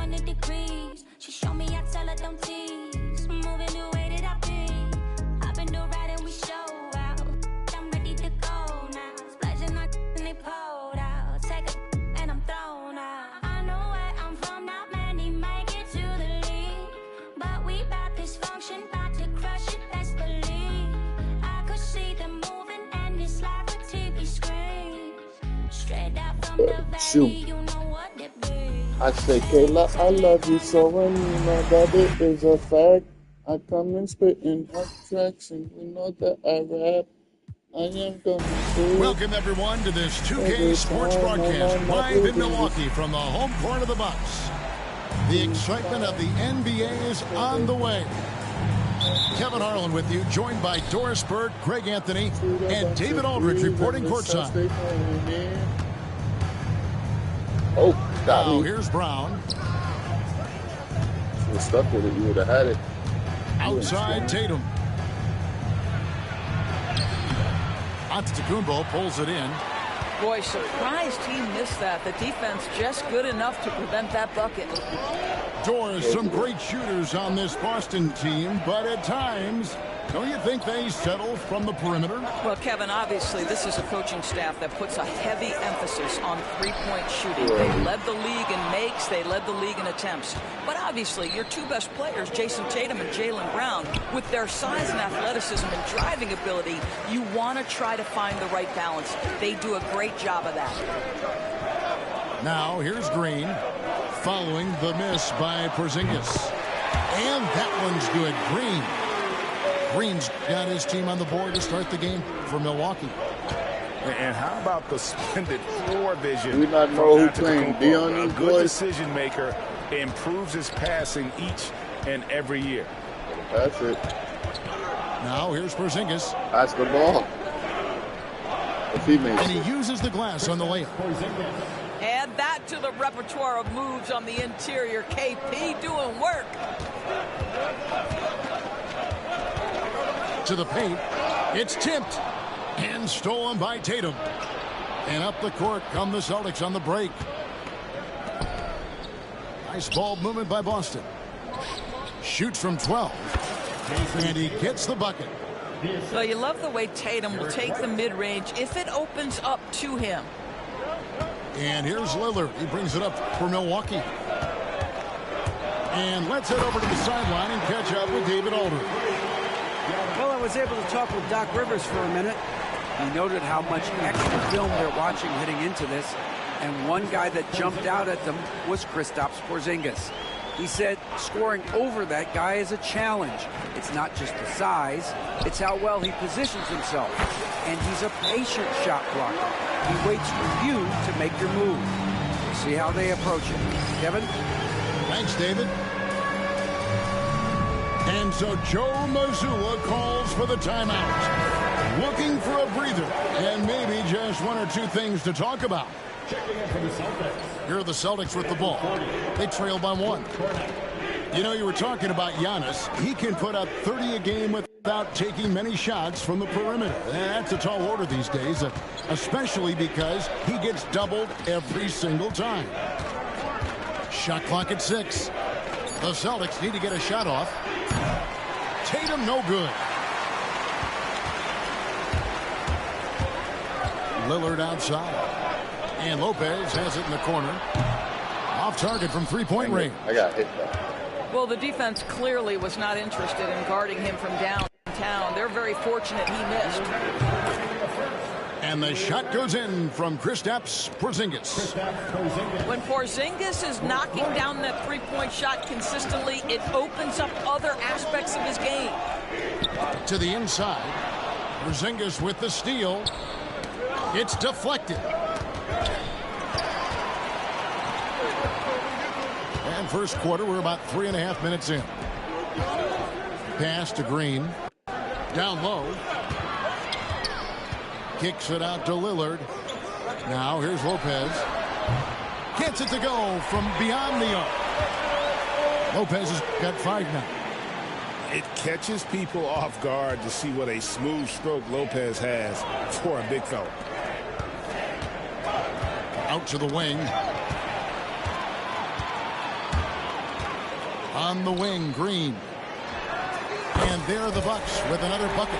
200 degrees. She show me, I tell her don't tease. Moving the way that I be. I've been doing right and we show out. I'm ready to go now. Splashing on and they pulled out. Take a and I'm thrown out. I know where I'm from, not many make it to the league. But we bout this function, bout to crush it, best believe. I could see them moving and it's like a TV screen. Straight out from the valley, you know what it be. I say, Kayla, I love you so, and you know that it is a fact. I come and spit in hot tracks, and you know that I rap. I am gonna do. Welcome, everyone, to this 2K sports broadcast live in Milwaukee from the home court of the Bucks. The excitement of the NBA is on the way. Kevin Harlan with you, joined by Doris Burke, Greg Anthony, and David Aldridge reporting courtside. Oh, got me. Here's Brown. If you were stuck with it, you would have had it. Outside Tatum. Antetokounmpo pulls it in. Boy, surprised he missed that. The defense just good enough to prevent that bucket. Doris, some great shooters on this Boston team, but at times, don't you think they settle from the perimeter? Well, Kevin, obviously this is a coaching staff that puts a heavy emphasis on three-point shooting. They led the league in makes, they led the league in attempts. But obviously, your two best players, Jason Tatum and Jaylen Brown, with their size and athleticism and driving ability, you want to try to find the right balance. They do a great job of that. Now, here's Green, following the miss by Porzingis. And that one's good. Green's got his team on the board to start the game for Milwaukee. And how about the splendid floor vision? We not know who playing Dion. A good decision maker, improves his passing each and every year. That's it. Now here's Porzingis. That's the ball. If he makes and he uses the glass on the layup. Add that to the repertoire of moves on the interior. KP doing work. To the paint. It's tipped and stolen by Tatum. And up the court come the Celtics on the break. Nice ball movement by Boston. Shoots from 12. And he gets the bucket. So you love the way Tatum will take the mid-range if it opens up to him. And here's Lillard. He brings it up for Milwaukee. And let's head over to the sideline and catch up with David Aldridge. Well, I was able to talk with Doc Rivers for a minute. He noted how much extra film they're watching heading into this. And one guy that jumped out at them was Kristaps Porzingis. He said scoring over that guy is a challenge. It's not just the size, it's how well he positions himself. And he's a patient shot blocker. He waits for you to make your move. We'll see how they approach it. Kevin? Thanks, David. And so Joe Mazzulla calls for the timeout. Looking for a breather and maybe just one or two things to talk about. Checking in for the Celtics. Here are the Celtics with the ball. They trail by 1. You know, you were talking about Giannis. He can put up 30 a game without taking many shots from the perimeter. That's a tall order these days, especially because he gets doubled every single time. Shot clock at 6. The Celtics need to get a shot off. Tatum no good. Lillard outside. And Lopez has it in the corner. Off target from three-point range. I got hit back. Well, the defense clearly was not interested in guarding him from downtown. They're very fortunate he missed. And the shot goes in from Kristaps Porzingis. When Porzingis is knocking down that three-point shot consistently, it opens up other aspects of his game. To the inside. Porzingis with the steal. It's deflected. And first quarter, we're about 3.5 minutes in. Pass to Green. Down low. Kicks it out to Lillard. Now here's Lopez. Gets it to go from beyond the arc. Lopez has got 5 now. It catches people off guard to see what a smooth stroke Lopez has for a big fella. Out to the wing. On the wing, Green. And there are the Bucks with another bucket.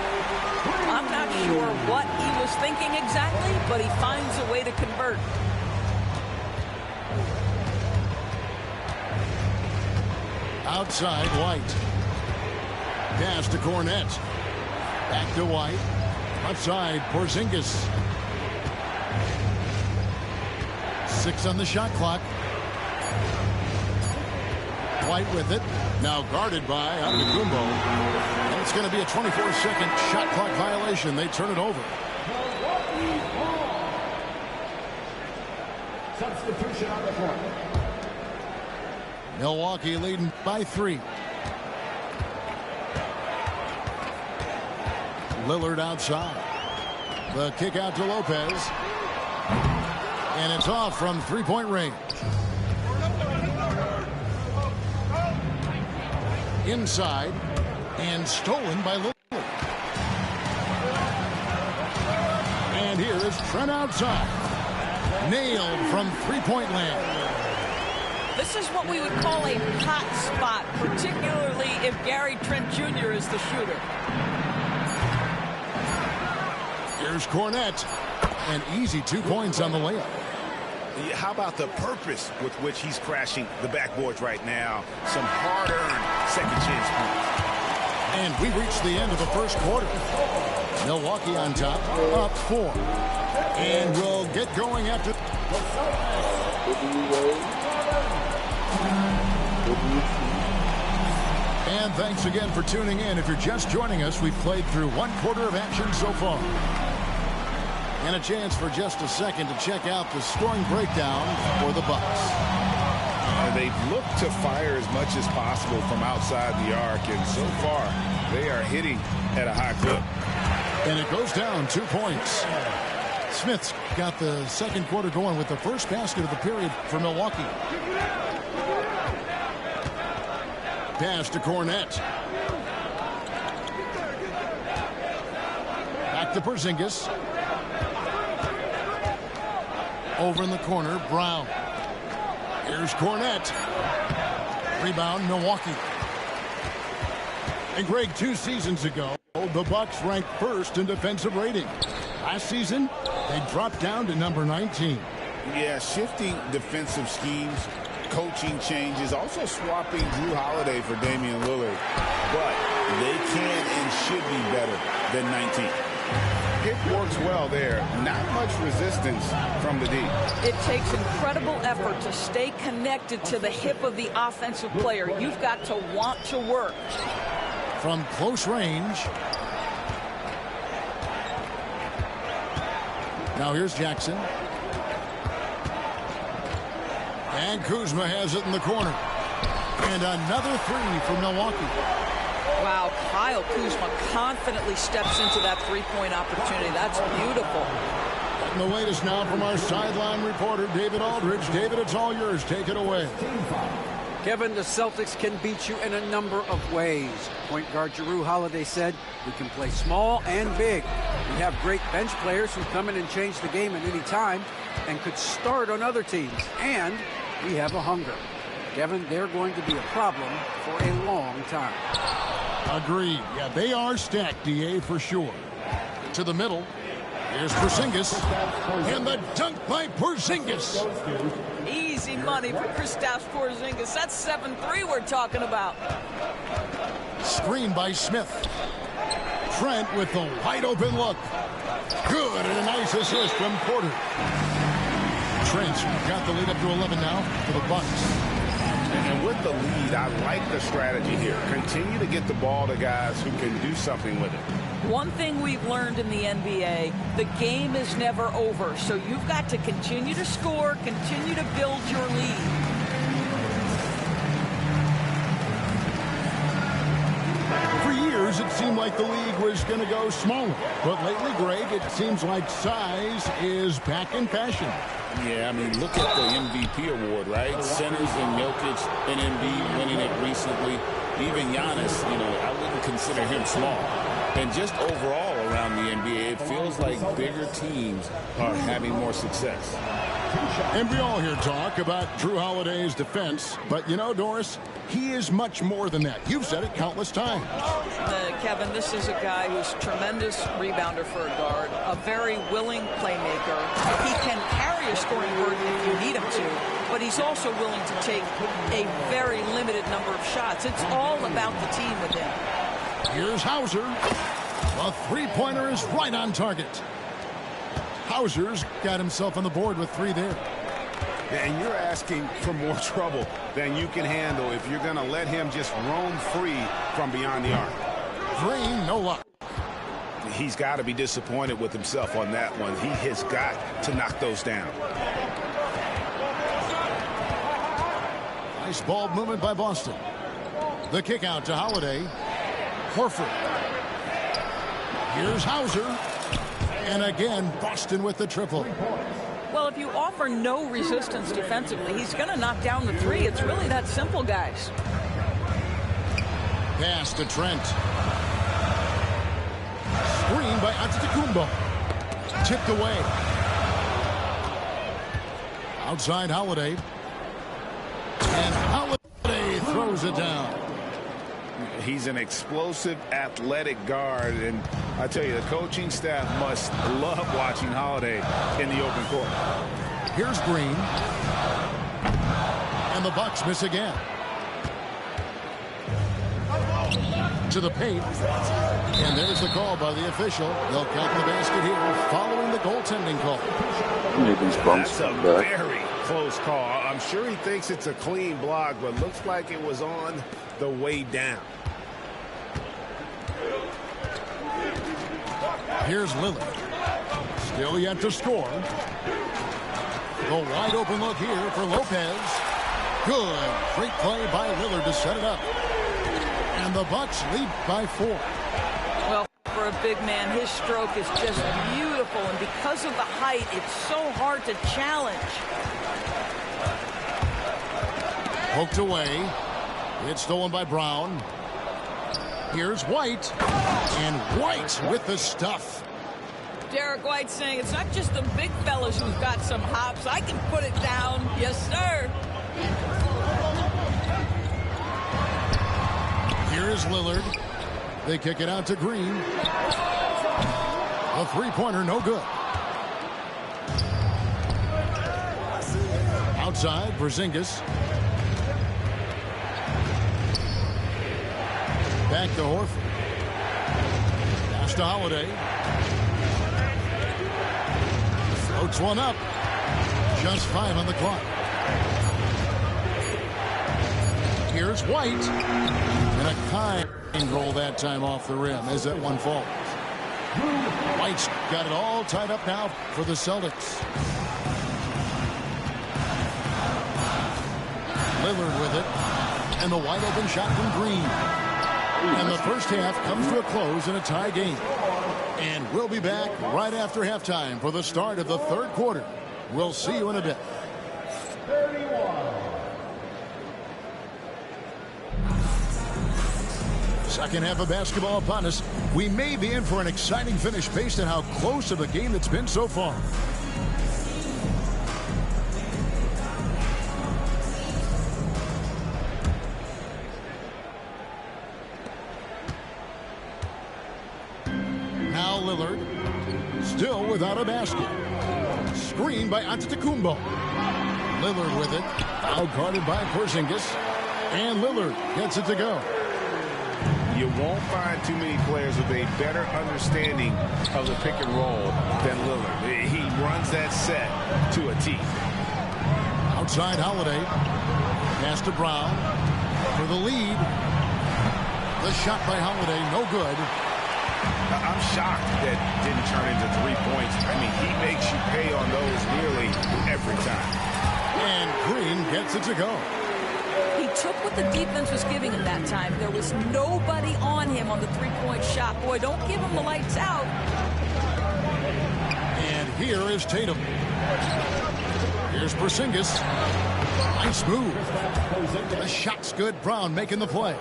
I'm not sure what he was thinking exactly, but he finds a way to convert. Outside, White. Pass to Cornette. Back to White. Outside, Porzingis. 6 on the shot clock. White with it. Now guarded by Antetokounmpo. And it's going to be a 24-second shot clock violation. They turn it over. Substitution on the court. Milwaukee leading by 3. Lillard outside. The kick out to Lopez. And it's off from three-point range. Inside. And stolen by Lillard. And here is Trent outside. Nailed from three-point land. This is what we would call a hot spot, particularly if Gary Trent Jr. is the shooter. Here's Cornette. An easy 2 points on the layup. How about the purpose with which he's crashing the backboards right now? Some hard-earned second chance points. And we reached the end of the first quarter. Milwaukee on top, up 4. And we'll get going after. And thanks again for tuning in. If you're just joining us, we've played through 1 quarter of action so far. And a chance for just a second to check out the scoring breakdown for the Bucks. They've looked to fire as much as possible from outside the arc, and so far they are hitting at a high clip. And it goes down 2 points. Smith's got the second quarter going with the first basket of the period for Milwaukee. Pass to Cornette. Back to Porzingis. Over in the corner, Brown. Here's Cornette. Rebound, Milwaukee. And Greg, 2 seasons ago, the Bucks ranked first in defensive rating. Last season, they dropped down to number 19. Yeah, shifting defensive schemes, coaching changes, also swapping Drew Holiday for Damian Lillard. But they can and should be better than 19. It works well there. Not much resistance from the D. It takes incredible effort to stay connected to the hip of the offensive player. You've got to want to work. From close range. Now here's Jackson. And Kuzma has it in the corner. And another 3 for Milwaukee. Wow, Kyle Kuzma confidently steps into that three-point opportunity. That's beautiful. And the latest now from our sideline reporter, David Aldridge. David, it's all yours. Take it away. Kevin, the Celtics can beat you in a number of ways. Point guard Drew Holiday said, we can play small and big. We have great bench players who come in and change the game at any time and could start on other teams. And we have a hunger. Kevin, they're going to be a problem for a long time. Agreed. Yeah, they are stacked, DA, for sure. To the middle. Here's Porzingis. And the dunk by Porzingis. Easy money for Kristaps Porzingis. That's 7-3 we're talking about. Screen by Smith. Trent with the wide open look. Good, and a nice assist from Porter. Trent's got the lead up to 11 now for the Bucks. And with the lead, I like the strategy here. Continue to get the ball to guys who can do something with it. One thing we've learned in the NBA, the game is never over. So you've got to continue to score, continue to build your lead. For years, it seemed like the league was going to go smaller. But lately, Greg, it seems like size is back in fashion. Yeah, I mean, look at the MVP award, right? Centers and Jokic and Embiid winning it recently. Even Giannis, I wouldn't consider him small. And just overall around the NBA, it feels like bigger teams are having more success. And we all hear talk about Drew Holiday's defense, but you know, Doris, he is much more than that. You've said it countless times. Kevin, this is a guy who's a tremendous rebounder for a guard, a very willing playmaker. He can carry a scoring burden if you need him to, but he's also willing to take a very limited number of shots. It's all about the team with him. Here's Hauser. A three-pointer is right on target. Hauser's got himself on the board with 3 there. And you're asking for more trouble than you can handle if you're going to let him just roam free from beyond the arc. Green, no luck. He's got to be disappointed with himself on that one. He has got to knock those down. Nice ball movement by Boston. The kick out to Holiday. Horford. Here's Hauser. And again, Boston with the triple. Well, if you offer no resistance defensively, he's going to knock down the 3. It's really that simple, guys. Pass to Trent. Screen by Antetokounmpo. Tipped away. Outside Holiday. And Holiday throws it down. He's an explosive, athletic guard, and I tell you, the coaching staff must love watching Holiday in the open court. Here's Green. And the Bucks miss again. To the paint. And there's the call by the official. They'll count the basket here following the goaltending call. That's a very close call. I'm sure he thinks it's a clean block, but looks like it was on the way down. Here's Lillard. Still yet to score. The wide open look here for Lopez. Good. Great play by Lillard to set it up. And the Bucks lead by 4. Well, for a big man, his stroke is just beautiful. And because of the height, it's so hard to challenge. Poked away. It's stolen by Brown. Here's White. And White with the stuff. Derek White saying it's not just the big fellas who've got some hops. I can put it down. Yes, sir. Here's Lillard. They kick it out to Green. A three-pointer, no good. Outside, Porzingis. Back to Horford. Pass to Holiday. Floats one up. Just 5 on the clock. Here's White. And a kind roll that time off the rim as that one falls. White's got it all tied up now for the Celtics. Lillard with it. And the wide open shot from Green. And the first half comes to a close in a tie game. And we'll be back right after halftime for the start of the third quarter. We'll see you in a bit. Second half of basketball upon us. We may be in for an exciting finish based on how close of a game it's been so far. Now Lillard, still without a basket. Screen by Antetokounmpo. Lillard with it, out guarded by Porzingis, and Lillard gets it to go. You won't find too many players with a better understanding of the pick and roll than Lillard. He runs that set to a T. Outside Holiday. Pass to Brown for the lead. The shot by Holiday, no good. I'm shocked that didn't turn into 3 points. I mean, he makes you pay on those nearly every time. And Green gets it to go. He took what the defense was giving him that time. There was nobody on him on the three-point shot. Boy, don't give him the lights out. And here is Tatum. Here's Porzingis. Nice move. The shot's good. Brown making the play.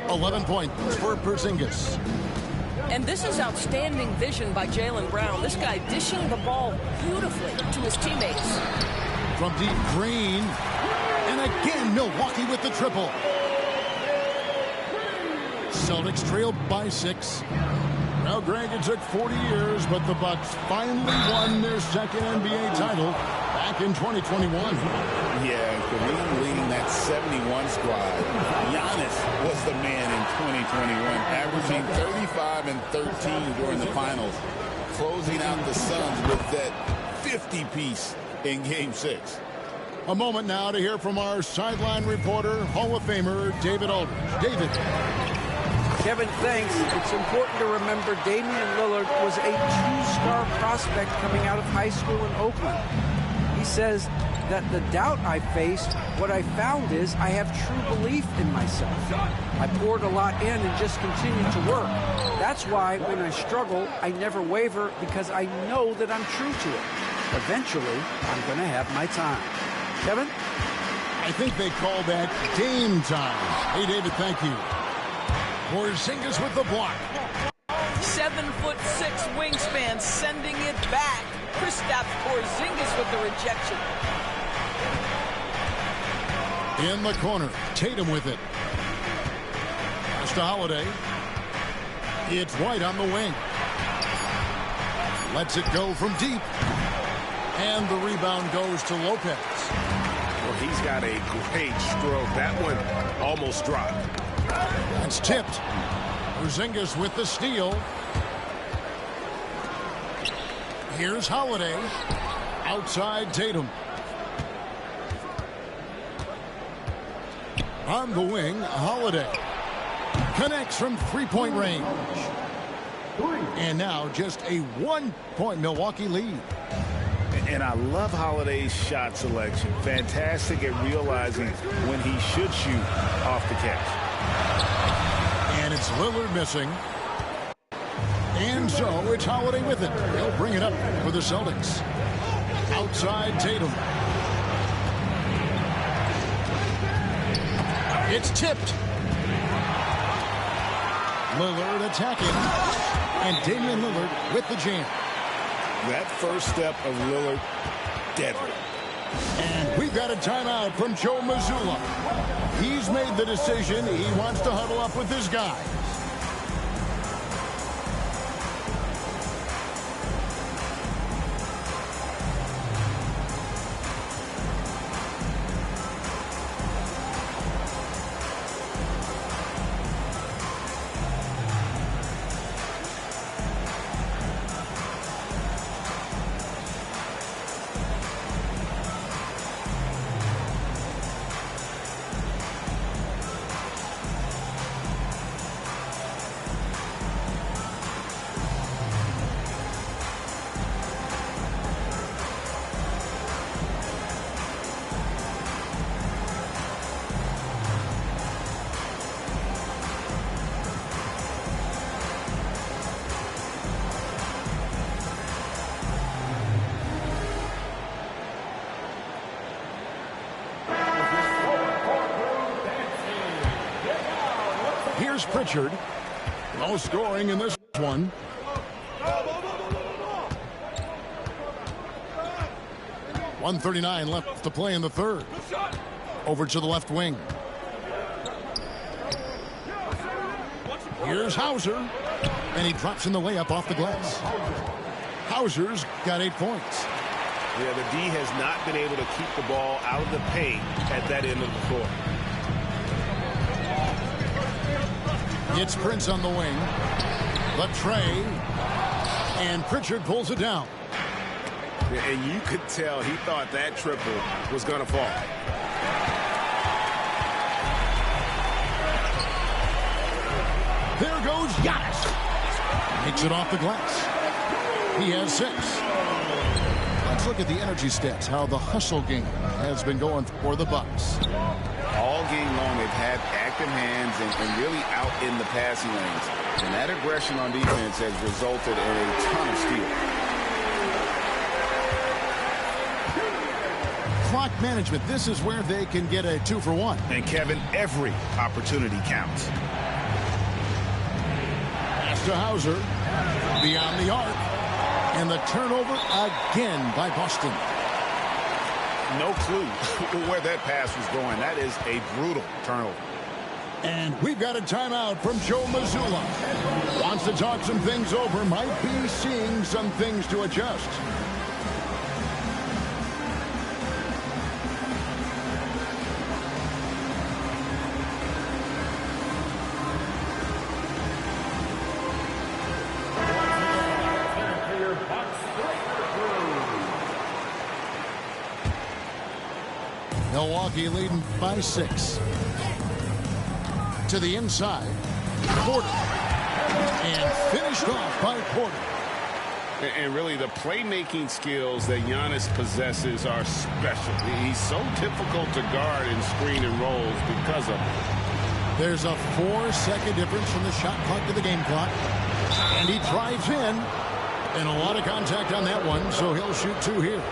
11 points for Porzingis. And this is outstanding vision by Jaylen Brown. This guy dishing the ball beautifully to his teammates. From deep, Green. And again, Milwaukee with the triple. Celtics trail by 6. Now, Greg, it took 40 years, but the Bucks finally won their second NBA title back in 2021. Yeah, Kareem leading that 71 squad. Giannis was the man in 2021, averaging 35 and 13 during the finals, closing out the Suns with that 50-piece in Game 6. A moment now to hear from our sideline reporter, Hall of Famer David Aldridge. David. Kevin, thanks. It's important to remember Damian Lillard was a 2-star prospect coming out of high school in Oakland. He says that the doubt I faced, what I found is I have true belief in myself. I poured a lot in and just continued to work. That's why when I struggle, I never waver because I know that I'm true to it. Eventually, I'm going to have my time. Kevin? I think they call that game time. Hey, David, thank you. Porzingis with the block. 7'6" wingspan, sending it back. Kristaps Porzingis with the rejection. In the corner, Tatum with it. Pass to Holiday. It's White on the wing. Lets it go from deep. And the rebound goes to Lopez. Well, he's got a great stroke. That one almost dropped. That's tipped. Porzingis with the steal. Here's Holiday. Outside Tatum. On the wing, Holiday. Connects from three-point range. And now just a 1-point Milwaukee lead. And I love Holiday's shot selection. Fantastic at realizing when he should shoot off the catch. And it's Lillard missing. And so it's Holiday with it. He'll bring it up for the Celtics. Outside Tatum. It's tipped. Lillard attacking. And Damian Lillard with the jam. That first step of Lillard, deadly. And we've got a timeout from Joe Mazzulla. He's made the decision. He wants to huddle up with his guys. Here's Pritchard. No scoring in this one. .139 left to play in the third. Over to the left wing. Here's Hauser. And he drops in the layup off the glass. Hauser's got 8 points. Yeah, the D has not been able to keep the ball out of the paint at that end of the court. It's Prince on the wing. The tray. And Pritchard pulls it down. And you could tell he thought that triple was going to fall. There goes Giannis. Makes it off the glass. He has 6. Let's look at the energy stats, how the hustle game has been going for the Bucks. All game long, they've had active hands and really out in the passing lanes. And that aggression on defense has resulted in a ton of steals. Clock management, this is where they can get a 2-for-1. And Kevin, every opportunity counts. Pass to Hauser. Beyond the arc. And the turnover again by Boston. No clue where that pass was going. That is a brutal turnover. And we've got a timeout from Joe Mazzulla. Wants to talk some things over. Might be seeing some things to adjust. Milwaukee leading by 6. To the inside. Porter. And finished off by Porter. And really, the playmaking skills that Giannis possesses are special. He's so difficult to guard in screen and rolls because of it. There's a 4-second difference from the shot clock to the game clock. And he drives in. And a lot of contact on that one, so he'll shoot 2 here.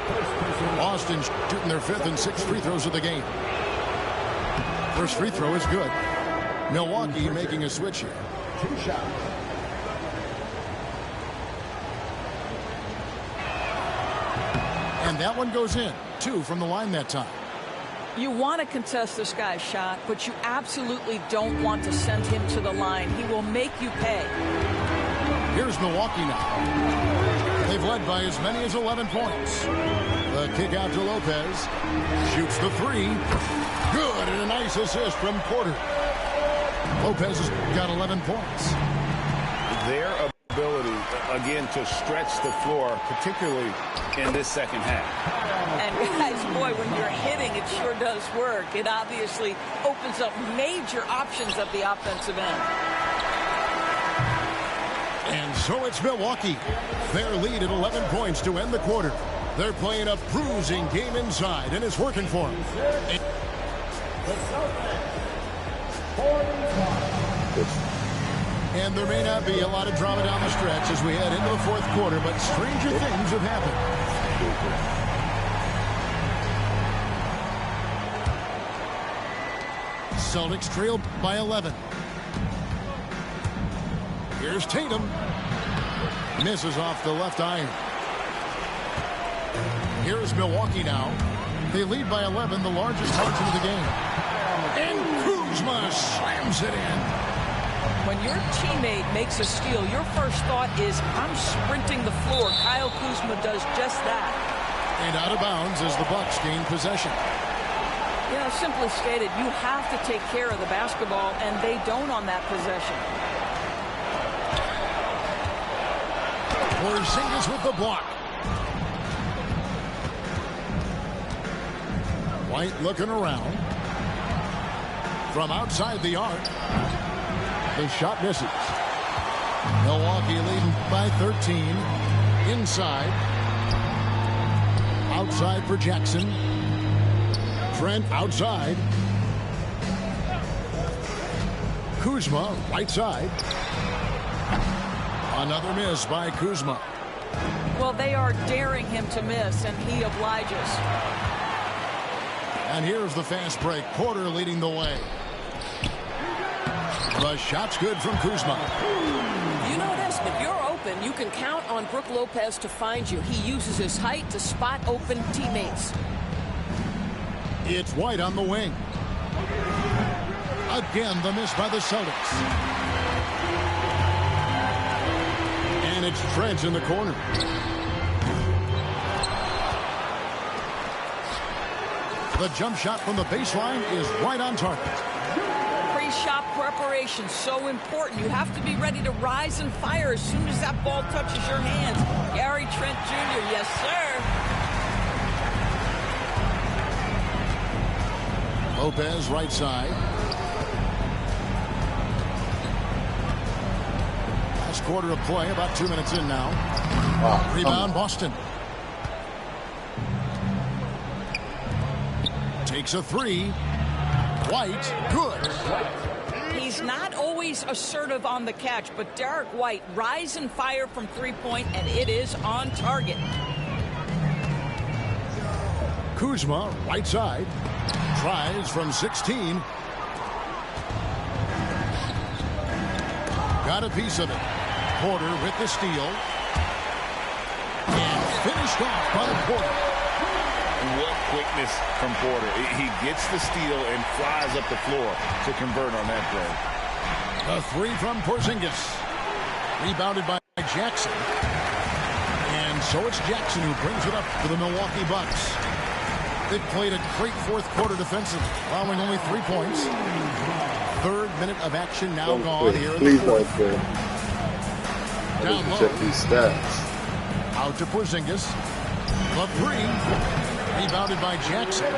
Boston shooting their 5th and 6th free throws of the game. First free throw is good. Milwaukee making a switch here. 2 shots. And that one goes in. 2 from the line that time. You want to contest this guy's shot, but you absolutely don't want to send him to the line. He will make you pay. Here's Milwaukee now. They've led by as many as 11 points. The kick out to Lopez. Shoots the 3. Good, and a nice assist from Porter. Lopez has got 11 points. Their ability, again, to stretch the floor, particularly in this second half. And guys, boy, when you're hitting, it sure does work. It obviously opens up major options at the offensive end. And so it's Milwaukee. Their lead at 11 points to end the quarter. They're playing a bruising game inside, and it's working for them. And there may not be a lot of drama down the stretch as we head into the 4th quarter, but stranger things have happened. Celtics trailed by 11. Here's Tatum. Misses off the left iron. Here's Milwaukee now. They lead by 11, the largest margin of the game. And Kuzma slams it in. When your teammate makes a steal, your first thought is, I'm sprinting the floor. Kyle Kuzma does just that. And out of bounds as the Bucks gain possession. You know, simply stated, you have to take care of the basketball, and they don't on that possession. Porzingis with the block. White looking around. From outside the arc. The shot misses. Milwaukee leading by 13. Inside. Outside for Jackson. Trent outside. Kuzma right side. Another miss by Kuzma. Well, they are daring him to miss, and he obliges. And here's the fast break. Porter leading the way. The shot's good from Kuzma. You know this, if you're open, you can count on Brook Lopez to find you. He uses his height to spot open teammates. It's White on the wing. Again, the miss by the Celtics. And it's Trent in the corner. The jump shot from the baseline is right on target. Pre-shot preparation, so important. You have to be ready to rise and fire as soon as that ball touches your hands. Gary Trent Jr., yes, sir. Lopez right side. Last quarter of play, about 2 minutes in now. Rebound, Boston. Takes a 3. White, good. He's not always assertive on the catch, but Derek White, rise and fire from three-point, and it is on target. Kuzma, right side. Tries from 16. Got a piece of it. Porter with the steal. And finished off by Porter. What quickness from Porter. He gets the steal and flies up the floor to convert on that play. The three from Porzingis. Rebounded by Jackson. And so it's Jackson who brings it up for the Milwaukee Bucks. They've played a great fourth quarter defensively, allowing only 3 points. Third minute of action now gone here in the fourth. Down low. Check these stats. Out to Porzingis. The three. Rebounded by Jackson.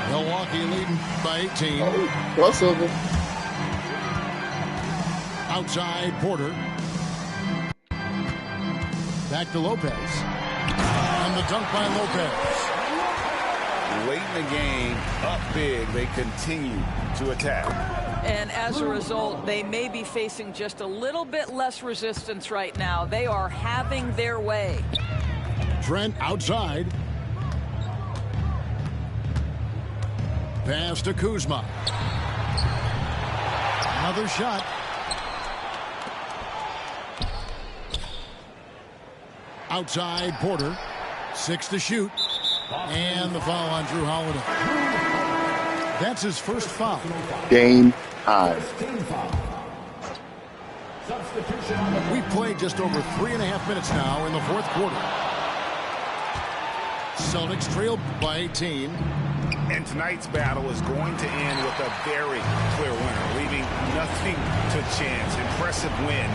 Milwaukee leading by 18. Oh, crossover. Outside Porter. Back to Lopez. And the dunk by Lopez. Late in the game, up big, they continue to attack. And as a result, they may be facing just a little bit less resistance right now. They are having their way. Trent outside. Pass to Kuzma. Another shot. Outside Porter. 6 to shoot. And the foul on Drew Holiday. That's his first foul. Game time. We've played just over 3.5 minutes now in the fourth quarter. Celtics trail by 18. And tonight's battle is going to end with a very clear winner, leaving nothing to chance. Impressive win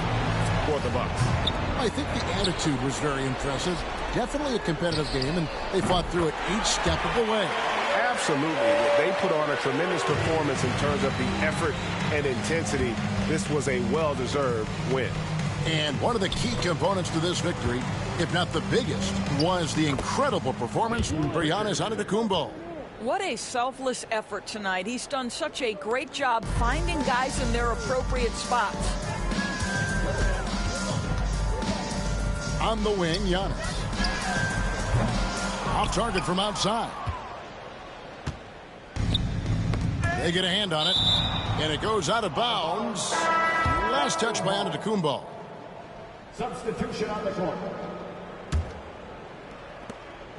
for the Bucks. I think the attitude was very impressive. Definitely a competitive game, and they fought through it each step of the way. Absolutely. They put on a tremendous performance in terms of the effort and intensity. This was a well-deserved win. And one of the key components to this victory, if not the biggest, was the incredible performance from Giannis Antetokounmpo. What a selfless effort tonight. He's done such a great job finding guys in their appropriate spots. On the wing, Giannis. Off target from outside. They get a hand on it, and it goes out of bounds. Last touch by Antetokounmpo. Substitution on the court.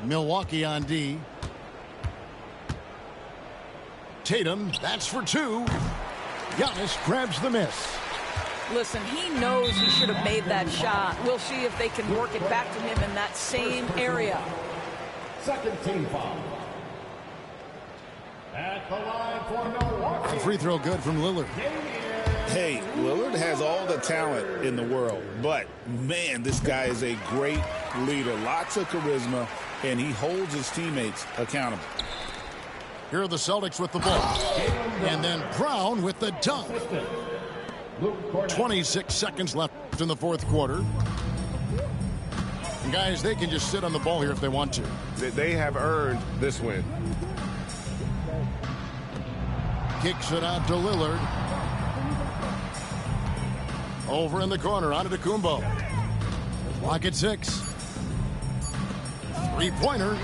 Milwaukee on D. Tatum, that's for 2. Giannis grabs the miss. Listen, he knows he should have made that shot. We'll see if they can work it back to him in that same area. Second team foul. At the line for Milwaukee. The free throw good from Lillard. Hey, Lillard has all the talent in the world, but, man, this guy is a great leader. Lots of charisma, and he holds his teammates accountable. Here are the Celtics with the ball. And then Brown with the dunk. 26 seconds left in the fourth quarter. And guys, they can just sit on the ball here if they want to. They have earned this win. Kicks it out to Lillard. Over in the corner, Antetokounmpo. Lock at 6. Three-pointer.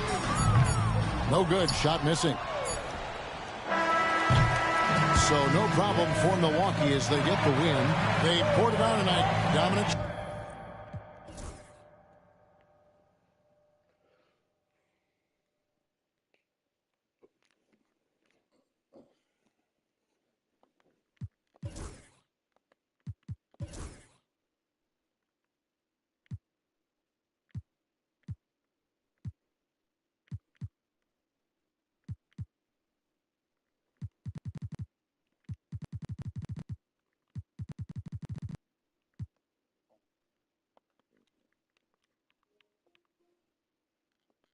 No good. Shot missing. So no problem for Milwaukee as they get the win. They poured it on tonight. Dominant.